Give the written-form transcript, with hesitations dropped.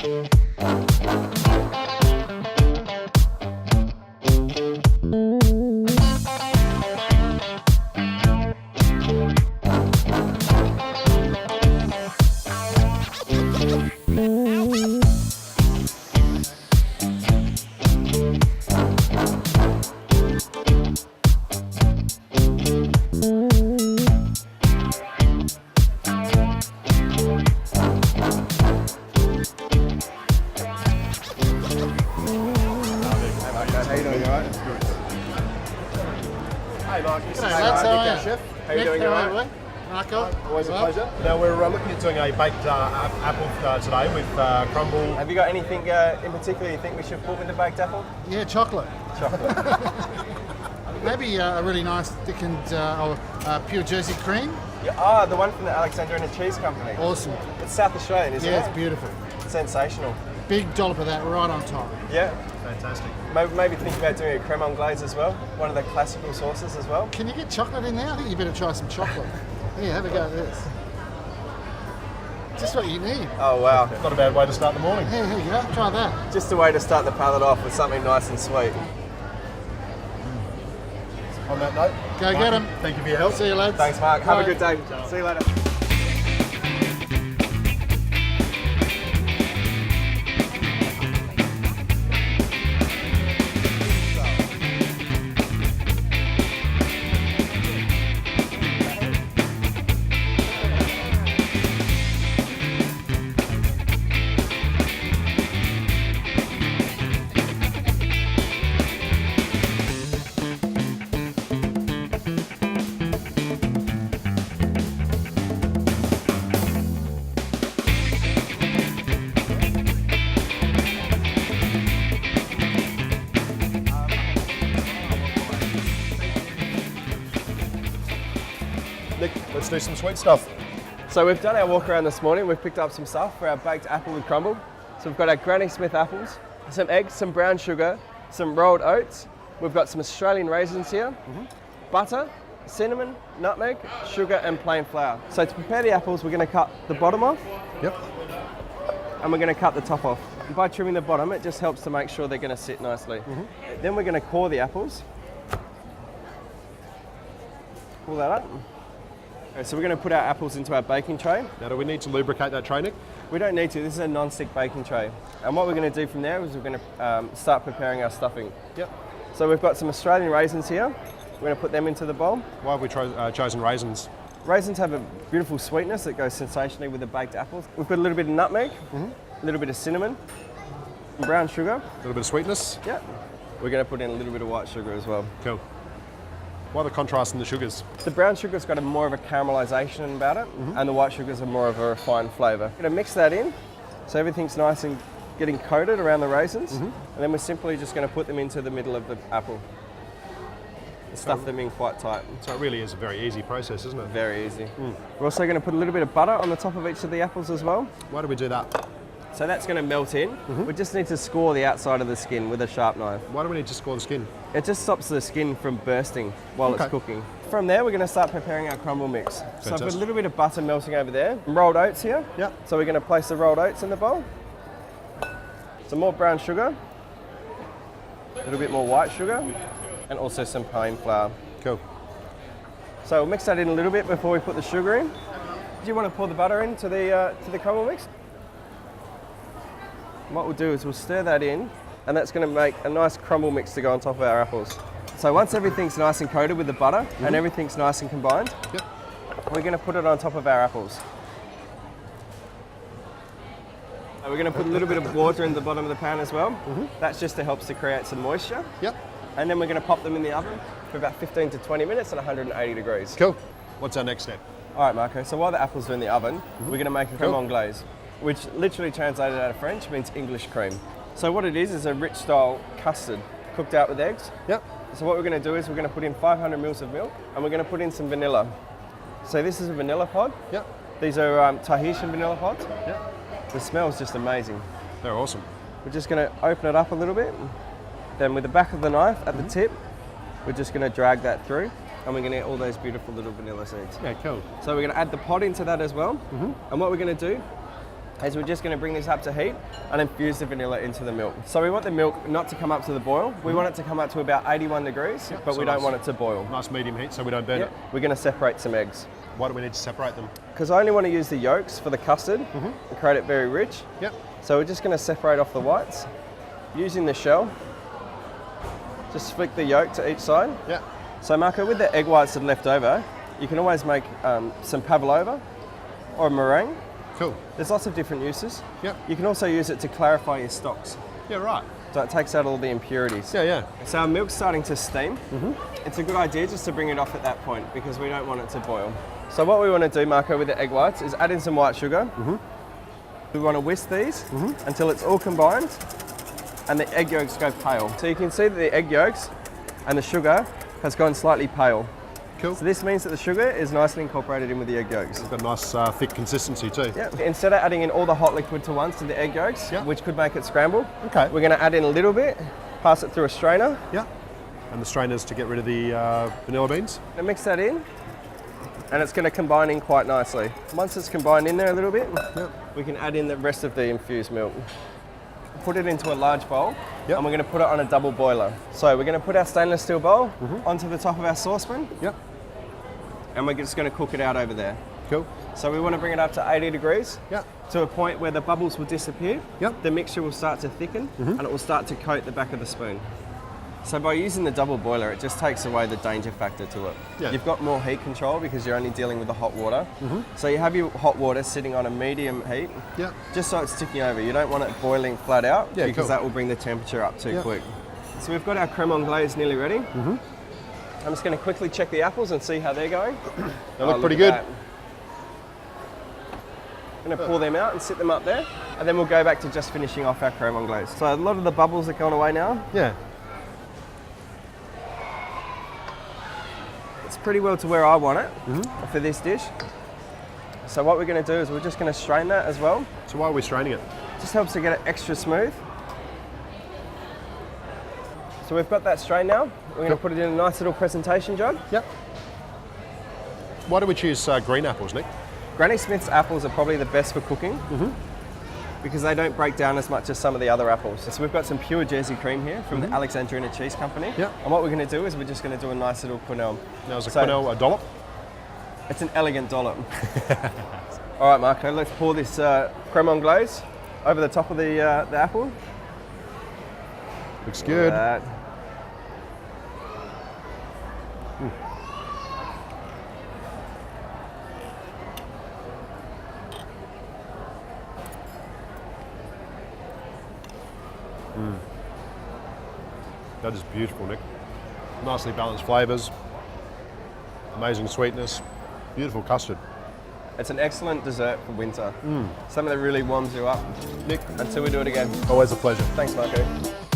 How you doing, you alright? Hey Mark, this is G'day, lads, how are you? Chef. How you doing, you alright? Marco. Always a pleasure. Now we're looking at doing a baked apple today with crumble. Have you got anything in particular you think we should put with the baked apple? Yeah, chocolate. Chocolate. Maybe a really nice thickened pure Jersey cream. Yeah, the one from the Alexandrina Cheese Company. Awesome. It's South Australian, isn't it? Yeah, it's beautiful. Sensational. Big dollop of that right on top. Yeah. Fantastic. Maybe think about doing a creme anglaise as well. One of the classical sauces as well. Can you get chocolate in there? I think you better try some chocolate. Yeah, have a go at this. Just what you need. Oh wow. Not a bad way to start the morning. Yeah, here you go. Try that. Just a way to start the palate off with something nice and sweet. On that note, Go get 'em. Thank you for your help. See you, lads. Thanks, Mark. Have Bye. a good day. See you later. Nick, let's do some sweet stuff. So we've done our walk around this morning. We've picked up some stuff for our baked apple with crumble. So we've got our Granny Smith apples, some eggs, some brown sugar, some rolled oats. We've got some Australian raisins here, butter, cinnamon, nutmeg, sugar and plain flour. So to prepare the apples, we're going to cut the bottom off. Yep. And we're going to cut the top off. And by trimming the bottom, it just helps to make sure they're going to sit nicely. Then we're going to core the apples. Pull that up. Okay, so we're going to put our apples into our baking tray. Now, do we need to lubricate that tray, Nick? We don't need to, this is a non-stick baking tray. And what we're going to do from there is we're going to start preparing our stuffing. Yep. So we've got some Australian raisins here. We're going to put them into the bowl. Why have we chosen raisins? Raisins have a beautiful sweetness that goes sensationally with the baked apples. We've got a little bit of nutmeg, a little bit of cinnamon, some brown sugar. A little bit of sweetness. Yep. We're going to put in a little bit of white sugar as well. Cool. Why the contrast in the sugars? The brown sugar's got a more of a caramelisation about it, and the white sugar's a more of a refined flavour. We're going to mix that in, so everything's nice and getting coated around the raisins, and then we're simply just going to put them into the middle of the apple. Stuff them in quite tight. So it really is a very easy process, isn't it? Very easy. We're also going to put a little bit of butter on the top of each of the apples as well. Why do we do that? So that's going to melt in. We just need to score the outside of the skin with a sharp knife. Why do we need to score the skin? It just stops the skin from bursting while it's cooking. From there, we're going to start preparing our crumble mix. So I've got a little bit of butter melting over there. Rolled oats here. Yep. So we're going to place the rolled oats in the bowl. Some more brown sugar. A little bit more white sugar. And also some plain flour. Cool. So we'll mix that in a little bit before we put the sugar in. Do you want to pour the butter into the crumble mix? What we'll do is we'll stir that in, and that's going to make a nice crumble mix to go on top of our apples. So once everything's nice and coated with the butter and everything's nice and combined, we're going to put it on top of our apples. We're going to put a little bit of water in the bottom of the pan as well. That's just to help to create some moisture. Yep. And then we're going to pop them in the oven for about 15 to 20 minutes at 180 degrees. Cool. What's our next step? All right, Marco, so while the apples are in the oven, we're going to make a creme anglaise, which literally translated out of French means English cream. So what it is a rich style custard cooked out with eggs. Yep. So what we're going to do is we're going to put in 500 mils of milk, and we're going to put in some vanilla. So this is a vanilla pod. Yep. These are Tahitian vanilla pods. Yep. The smell's just amazing. They're awesome. We're just going to open it up a little bit. Then with the back of the knife at the tip, we're just going to drag that through, and we're going to get all those beautiful little vanilla seeds. Yeah, cool. So we're going to add the pod into that as well. And what we're going to do is we're just going to bring this up to heat and infuse the vanilla into the milk. So we want the milk not to come up to the boil. We want it to come up to about 81 degrees, but so we don't nice. want it to boil. Nice medium heat so we don't burn it. We're going to separate some eggs. Why do we need to separate them? Because I only want to use the yolks for the custard and create it very rich. Yep. So we're just going to separate off the whites using the shell. Just flick the yolk to each side. Yeah. So Marco, with the egg whites that are left over, you can always make some pavlova or a meringue. Cool. There's lots of different uses. Yep. You can also use it to clarify your stocks. Yeah, right. So it takes out all the impurities. Yeah, yeah. So our milk's starting to steam. It's a good idea just to bring it off at that point because we don't want it to boil. So what we want to do, Marco, with the egg whites is add in some white sugar. We want to whisk these until it's all combined and the egg yolks go pale. So you can see that the egg yolks and the sugar has gone slightly pale. Cool. So this means that the sugar is nicely incorporated in with the egg yolks. It's got a nice thick consistency too. Yeah. Instead of adding in all the hot liquid to once to the egg yolks, which could make it scramble, Okay. we're going to add in a little bit, pass it through a strainer, Yeah. And the strainers to get rid of the vanilla beans. and mix that in, and it's going to combine in quite nicely. Once it's combined in there a little bit, we can add in the rest of the infused milk. Put it into a large bowl, and we're going to put it on a double boiler. So we're going to put our stainless steel bowl onto the top of our saucepan, Yep. and we're just going to cook it out over there. Cool. So we want to bring it up to 80 degrees Yep. to a point where the bubbles will disappear. Yep. The mixture will start to thicken and it will start to coat the back of the spoon. So by using the double boiler, it just takes away the danger factor to it. Yeah. You've got more heat control because you're only dealing with the hot water. So you have your hot water sitting on a medium heat, Yep. just so it's ticking over. You don't want it boiling flat out Yeah, because cool. that will bring the temperature up too Yep. quick. So we've got our creme anglaise nearly ready. I'm just going to quickly check the apples and see how they're going. They look pretty at good. that. I'm going to pull them out and sit them up there, and then we'll go back to just finishing off our creme anglaise. So a lot of the bubbles are gone away now. Yeah. It's pretty well to where I want it for this dish. So what we're going to do is we're just going to strain that as well. So why are we straining it? Just helps to get it extra smooth. So we've got that strained now. We're going to put it in a nice little presentation jug. Yep. Why do we choose green apples, Nick? Granny Smith's apples are probably the best for cooking because they don't break down as much as some of the other apples. So we've got some pure Jersey cream here from the Alexandrina Cheese Company. Yep. And what we're going to do is we're just going to do a nice little quenelle. Now is a So- quenelle a dollop? It's an elegant dollop. All right, Marco, let's pour this creme anglaise over the top of the apple. Looks Look good. at that. That is beautiful, Nick. Nicely balanced flavours, amazing sweetness, beautiful custard. It's an excellent dessert for winter. Something that really warms you up. Nick, Until we do it again. always a pleasure. Thanks, Marco.